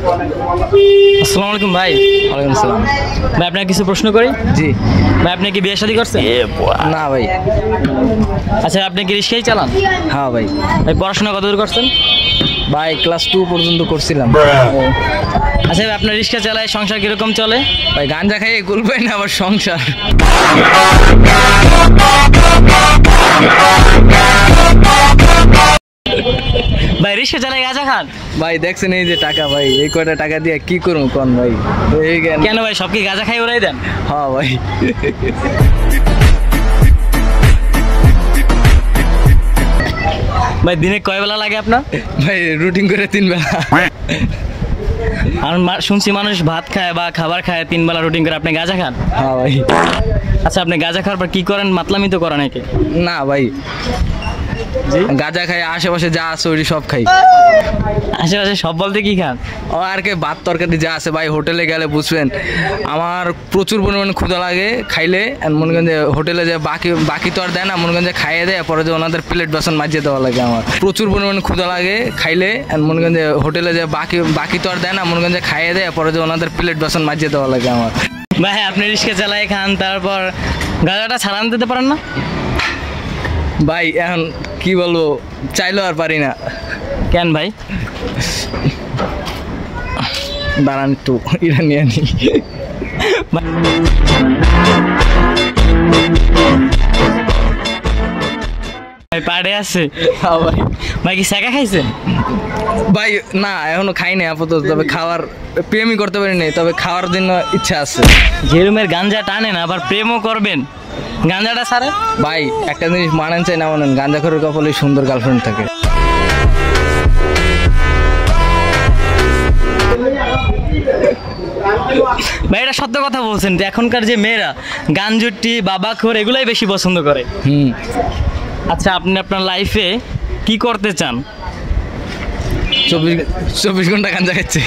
আসসালামু আলাইকুম ভাই। ওয়ালাইকুম আসসালাম। ভাই আপনাকে কিছু প্রশ্ন করি? জি। ভাই আপনি কি বিয়ে শাদী করছেন? না ভাই। আচ্ছা আপনি কি রিক্সাই চালান? হ্যাঁ ভাই। ভাই পড়াশোনা কতদূর করছেন? ভাই ক্লাস 2 পর্যন্ত করছিলাম। আচ্ছা ভাই আপনার রিক্সা চালায় সংসার কিরকম চলে? ভাই গাঞ্জা খাইয়ে গুলবেন না আবার সংসার। ভাই রিক্সা চালায় গাঁজা খান? ভাই দেখছেন এই যে টাকা, ভাই এই কয়টা টাকা দিয়ে কি করবো কোন ভাই? এই কেন ভাই সব কি গাঁজা খাই ওরাই দেন? হ্যাঁ ভাই। ভাই দিনে কয় বেলা লাগে আপনার? ভাই রুটিন করে 3 বেলা। আর শুনছি মানুষ ভাত খায় বা খাবার খায় 3 বেলা রুটিন করে, আপনি গাঁজা খান? হ্যাঁ ভাই। আচ্ছা আপনি গাঁজা খাওয়ার পর কি করেন? মাতলামি তো করেন নাকি? না ভাই, গাঁজা খাই, আশেপাশে যা আছে ওই সব খাই। আশেপাশে সব বলতে কি খান? ও আর কি ভাত তরকারি যা আছে ভাই, হোটেলে গেলে বুঝবেন আমার প্রচুর পরিমাণে ক্ষুধা লাগে খাইলে। মনে করেন যে হোটেলে যে বাকি তো আর দেয় না, মনে করেন যে খাইয়ে দেয়, পরে যে ওনাদের প্লেট বাসন মাজিয়ে দেওয়া লাগে। আমার প্রচুর পরিমাণে ক্ষুধা লাগে খাইলে, মনে করেন যে হোটেলে যে বাকি তো আর দেয় না, মনে করেন যে খাইয়ে দেয়, পরে যে ওনাদের প্লেট বাসন মাজিয়ে দেওয়া লাগে আমার। ভাই আপনি রিক্সা চালাই খান, তারপর গাঁজাটা ছাড়ান দিতে পারেন না? ভাই এখন কি বলবো, চাইলেও আর পারি না। কেন ভাই? দাঁড়ান একটু ইরানিয়ানি। ভাই পাড়ে আছে? হ্যাঁ ভাই। ভাই কি সেকা খাইছেন? ভাই না এখনো খাই নাই আপাতত, তবে খাওয়ার প্রেমই করতে পারি নাই, তবে খাওয়ার জন্য ইচ্ছা আছে। যেরুমের গাঞ্জা টানেন আবার প্রেমও করবেন, গাঞ্জাটা ছাড়ে? ভাই একটা জিনিস মানেন চাই না মানেন, গাঁজাখোরের কপালে সুন্দর গার্লফ্রেন্ড থাকে। ভাই এটা সত্য কথা বলছেন যে এখনকার যে মেয়েরা গাঞ্জুটি বাবাখোর এগুলাই বেশি পছন্দ করে। আচ্ছা আপনি আপনার লাইফে কি করতে চান? 24 ঘন্টা গাঁজা খাচ্ছি।